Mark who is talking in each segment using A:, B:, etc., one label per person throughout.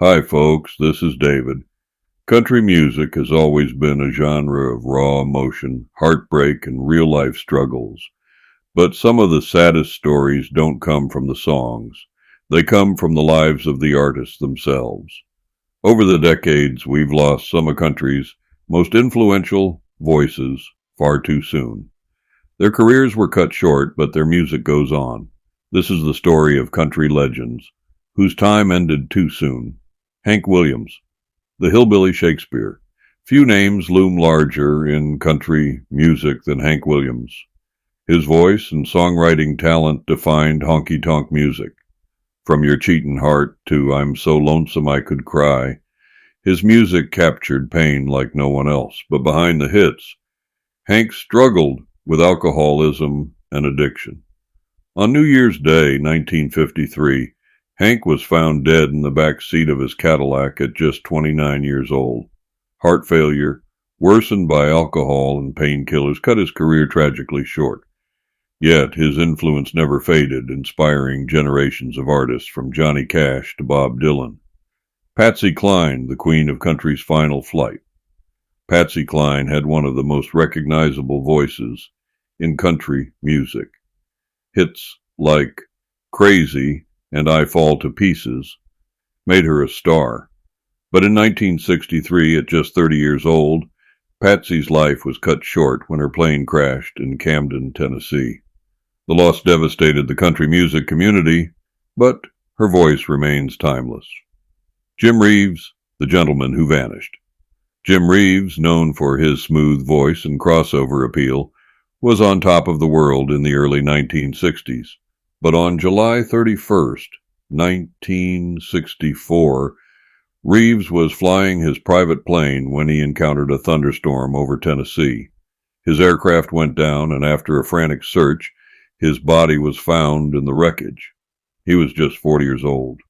A: Hi folks, this is David. Country music has always been a genre of raw emotion, heartbreak, and real-life struggles. But some of the saddest stories don't come from the songs. They come from the lives of the artists themselves. Over the decades, we've lost some of country's most influential voices far too soon. Their careers were cut short, but their music goes on. This is the story of country legends, whose time ended too soon. Hank Williams, the Hillbilly Shakespeare. Few names loom larger in country music than Hank Williams. His voice and songwriting talent defined honky-tonk music. From Your Cheatin' Heart to I'm So Lonesome I Could Cry, his music captured pain like no one else. But behind the hits, Hank struggled with alcoholism and addiction. On New Year's Day, 1953, Hank was found dead in the back seat of his Cadillac at just 29 years old. Heart failure, worsened by alcohol and painkillers, cut his career tragically short. Yet his influence never faded, inspiring generations of artists from Johnny Cash to Bob Dylan. Patsy Cline, the queen of country's final flight. Patsy Cline had one of the most recognizable voices in country music. Hits like Crazy and I Fall to Pieces made her a star. But in 1963, at just 30 years old, Patsy's life was cut short when her plane crashed in Camden, Tennessee. The loss devastated the country music community, but her voice remains timeless. Jim Reeves, the gentleman who vanished. Jim Reeves, known for his smooth voice and crossover appeal, was on top of the world in the early 1960s. But on July 31st, 1964, Reeves was flying his private plane when he encountered a thunderstorm over Tennessee. His aircraft went down, and after a frantic search, his body was found in the wreckage. He was just 40 years old.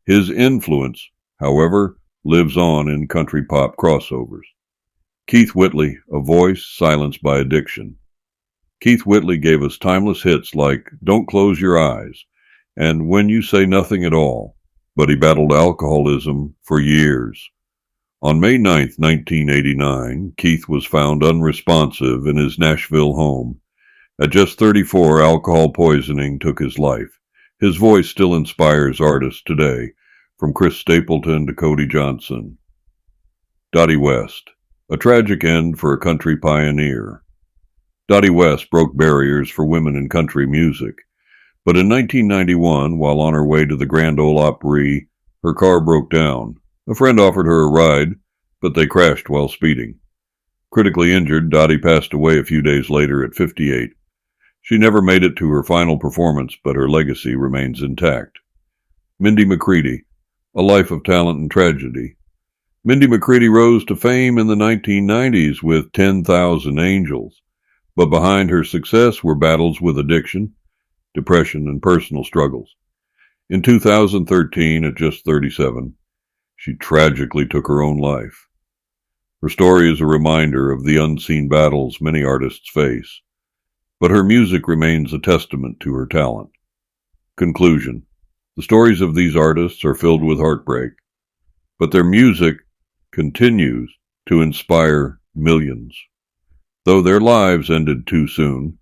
A: His influence, however, lives on in country pop crossovers. Keith Whitley, a voice silenced by addiction. Keith Whitley gave us timeless hits like Don't Close Your Eyes and When You Say Nothing at All, but he battled alcoholism for years. On May 9, 1989, Keith was found unresponsive in his Nashville home. At just 34, alcohol poisoning took his life. His voice still inspires artists today, from Chris Stapleton to Cody Johnson. Dottie West, a tragic end for a country pioneer. Dottie West broke barriers for women in country music, but in 1991, while on her way to the Grand Ole Opry, her car broke down. A friend offered her a ride, but they crashed while speeding. Critically injured, Dottie passed away a few days later at 58. She never made it to her final performance, but her legacy remains intact. Mindy McCready, a life of talent and tragedy. Mindy McCready rose to fame in the 1990s with 10,000 Angels. But behind her success were battles with addiction, depression, and personal struggles. In 2013, at just 37, she tragically took her own life. Her story is a reminder of the unseen battles many artists face, but her music remains a testament to her talent. Conclusion: the stories of these artists are filled with heartbreak, but their music continues to inspire millions. Though their lives ended too soon,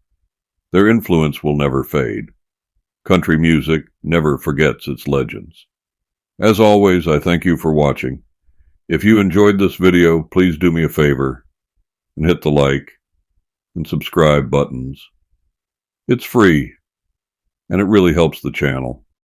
A: their influence will never fade. Country music never forgets its legends. As always, I thank you for watching. If you enjoyed this video, please do me a favor and hit the like and subscribe buttons. It's free, and it really helps the channel.